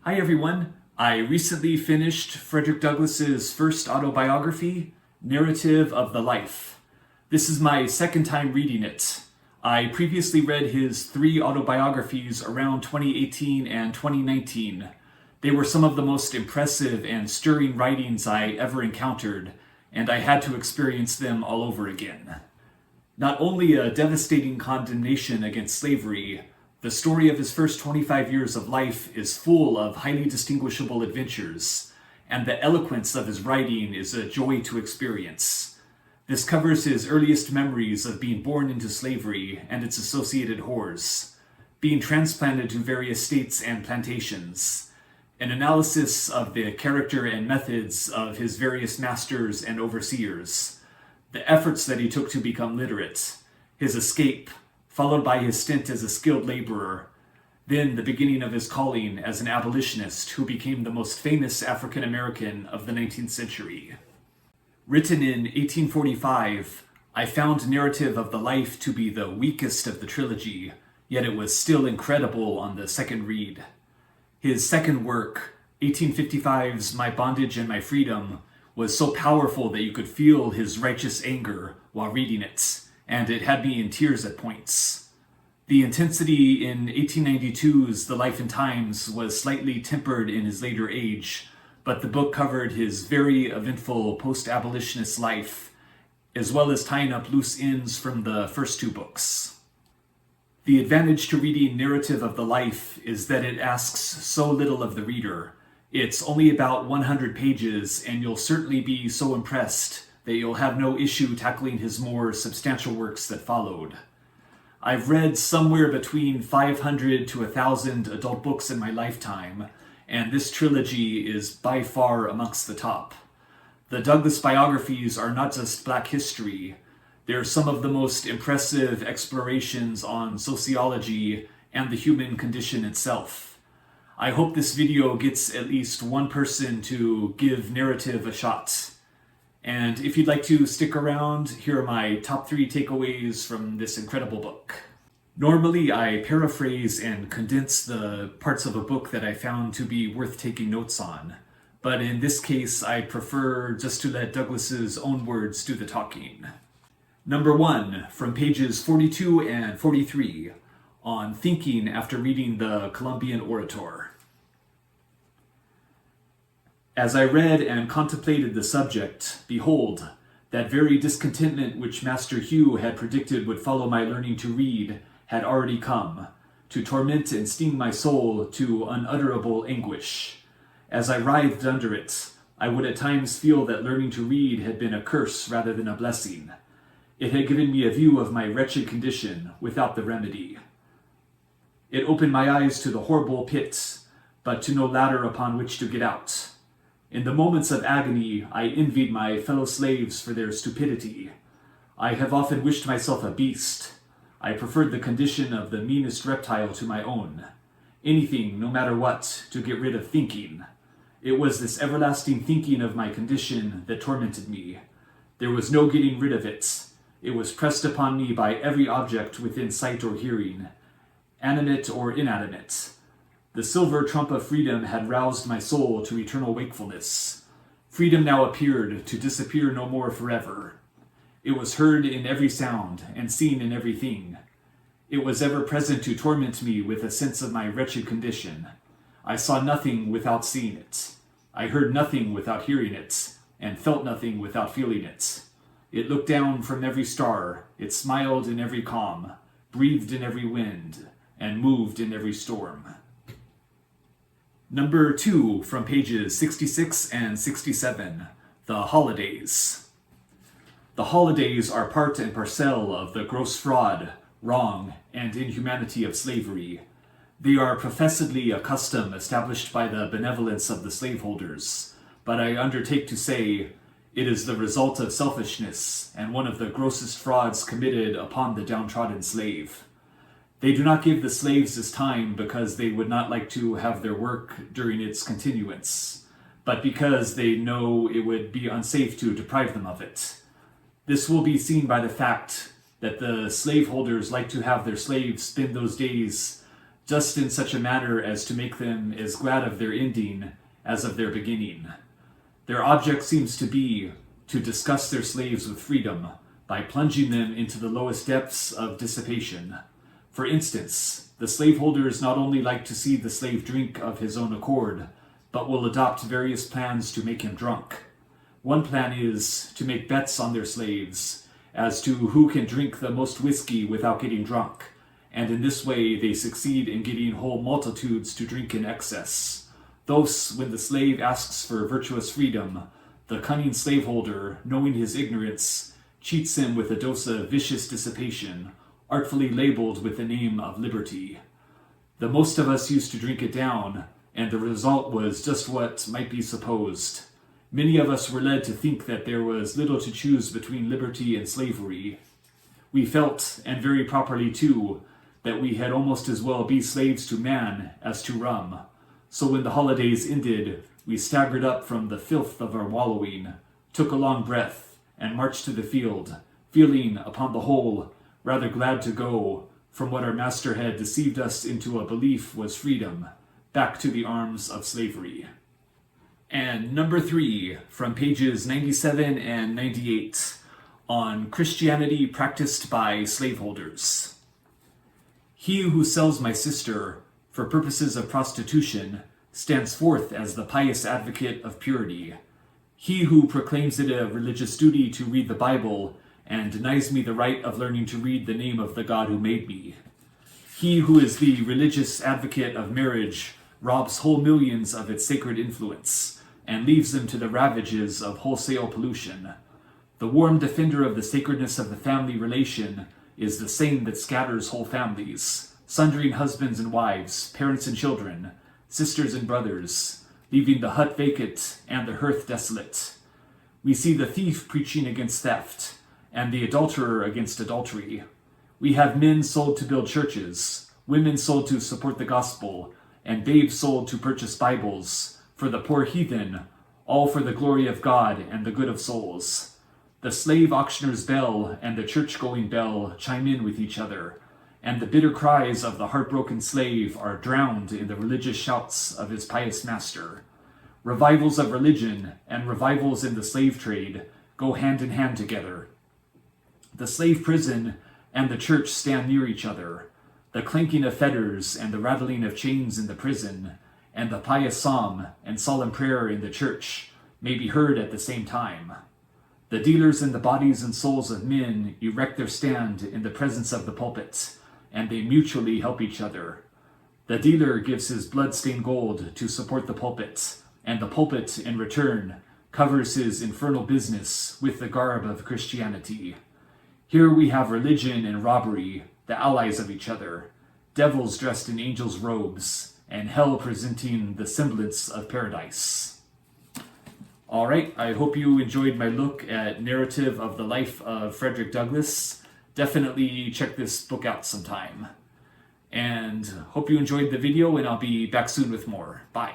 Hi everyone. I recently finished Frederick Douglass's first autobiography, Narrative of the Life. This is my second time reading it. I previously read his 3 autobiographies around 2018 and 2019. They were some of the most impressive and stirring writings I ever encountered, and I had to experience them all over again. Not only a devastating condemnation against slavery, the story of his first 25 years of life is full of highly distinguishable adventures, and the eloquence of his writing is a joy to experience. This covers his earliest memories of being born into slavery and its associated horrors, being transplanted to various states and plantations, an analysis of the character and methods of his various masters and overseers, the efforts that he took to become literate, his escape, followed by his stint as a skilled laborer, then the beginning of his calling as an abolitionist who became the most famous African American of the 19th century. Written in 1845, I found Narrative of the Life to be the weakest of the trilogy, yet it was still incredible on the second read. His second work, 1855's My Bondage and My Freedom, was so powerful that you could feel his righteous anger while reading it, and it had me in tears at points. The intensity in 1892's The Life and Times was slightly tempered in his later age, but the book covered his very eventful post-abolitionist life, as well as tying up loose ends from the first 2 books. The advantage to reading Narrative of the Life is that it asks so little of the reader. It's only about 100 pages, and you'll certainly be so impressed that you'll have no issue tackling his more substantial works that followed. I've read somewhere between 500 to 1,000 adult books in my lifetime, and this trilogy is by far amongst the top. The Douglass biographies are not just Black history, they're some of the most impressive explorations on sociology and the human condition itself. I hope this video gets at least one person to give Narrative a shot. And if you'd like to stick around, here are my top 3 takeaways from this incredible book. Normally, I paraphrase and condense the parts of a book that I found to be worth taking notes on. But in this case, I prefer just to let Douglass's own words do the talking. Number 1, from pages 42 and 43, on thinking after reading the Columbian Orator. As I read and contemplated the subject, behold, that very discontentment which Master Hugh had predicted would follow my learning to read had already come, to torment and sting my soul to unutterable anguish. As I writhed under it, I would at times feel that learning to read had been a curse rather than a blessing. It had given me a view of my wretched condition without the remedy. It opened my eyes to the horrible pit, but to no ladder upon which to get out. In the moments of agony, I envied my fellow slaves for their stupidity. I have often wished myself a beast. I preferred the condition of the meanest reptile to my own. Anything, no matter what, to get rid of thinking. It was this everlasting thinking of my condition that tormented me. There was no getting rid of it. It was pressed upon me by every object within sight or hearing, animate or inanimate. The silver trump of freedom had roused my soul to eternal wakefulness. Freedom now appeared to disappear no more forever. It was heard in every sound and seen in everything. It was ever present to torment me with a sense of my wretched condition. I saw nothing without seeing it. I heard nothing without hearing it, and felt nothing without feeling it. It looked down from every star, it smiled in every calm, breathed in every wind, and moved in every storm. Number 2, from pages 66 and 67, The Holidays. The holidays are part and parcel of the gross fraud, wrong, and inhumanity of slavery. They are professedly a custom established by the benevolence of the slaveholders, but I undertake to say it is the result of selfishness and one of the grossest frauds committed upon the downtrodden slave. They do not give the slaves this time because they would not like to have their work during its continuance, but because they know it would be unsafe to deprive them of it. This will be seen by the fact that the slaveholders like to have their slaves spend those days just in such a manner as to make them as glad of their ending as of their beginning. Their object seems to be to disgust their slaves with freedom by plunging them into the lowest depths of dissipation. For instance, the slaveholders not only like to see the slave drink of his own accord, but will adopt various plans to make him drunk. One plan is to make bets on their slaves as to who can drink the most whiskey without getting drunk, and in this way they succeed in getting whole multitudes to drink in excess. Thus, when the slave asks for virtuous freedom, the cunning slaveholder, knowing his ignorance, cheats him with a dose of vicious dissipation, artfully labeled with the name of liberty. The most of us used to drink it down, and the result was just what might be supposed. Many of us were led to think that there was little to choose between liberty and slavery. We felt, and very properly too, that we had almost as well be slaves to man as to rum. So when the holidays ended, we staggered up from the filth of our wallowing, took a long breath, and marched to the field, feeling, upon the whole, rather glad to go from what our master had deceived us into a belief was freedom, back to the arms of slavery. And number 3, from pages 97 and 98, on Christianity practiced by slaveholders. He who sells my sister for purposes of prostitution stands forth as the pious advocate of purity. He who proclaims it a religious duty to read the Bible and denies me the right of learning to read the name of the God who made me. He who is the religious advocate of marriage robs whole millions of its sacred influence and leaves them to the ravages of wholesale pollution. The warm defender of the sacredness of the family relation is the same that scatters whole families, sundering husbands and wives, parents and children, sisters and brothers, leaving the hut vacant and the hearth desolate. We see the thief preaching against theft, and the adulterer against adultery. We have men sold to build churches, women sold to support the gospel, and babes sold to purchase Bibles, for the poor heathen, all for the glory of God and the good of souls. The slave auctioneer's bell and the church-going bell chime in with each other, and the bitter cries of the heartbroken slave are drowned in the religious shouts of his pious master. Revivals of religion and revivals in the slave trade go hand in hand together. The slave prison and the church stand near each other. The clanking of fetters and the rattling of chains in the prison, and the pious psalm and solemn prayer in the church may be heard at the same time. The dealers in the bodies and souls of men erect their stand in the presence of the pulpit, and they mutually help each other. The dealer gives his blood-stained gold to support the pulpit, and the pulpit, in return, covers his infernal business with the garb of Christianity. Here we have religion and robbery, the allies of each other, devils dressed in angels' robes, and hell presenting the semblance of paradise. All right, I hope you enjoyed my look at Narrative of the Life of Frederick Douglass. Definitely check this book out sometime. And hope you enjoyed the video, and I'll be back soon with more. Bye.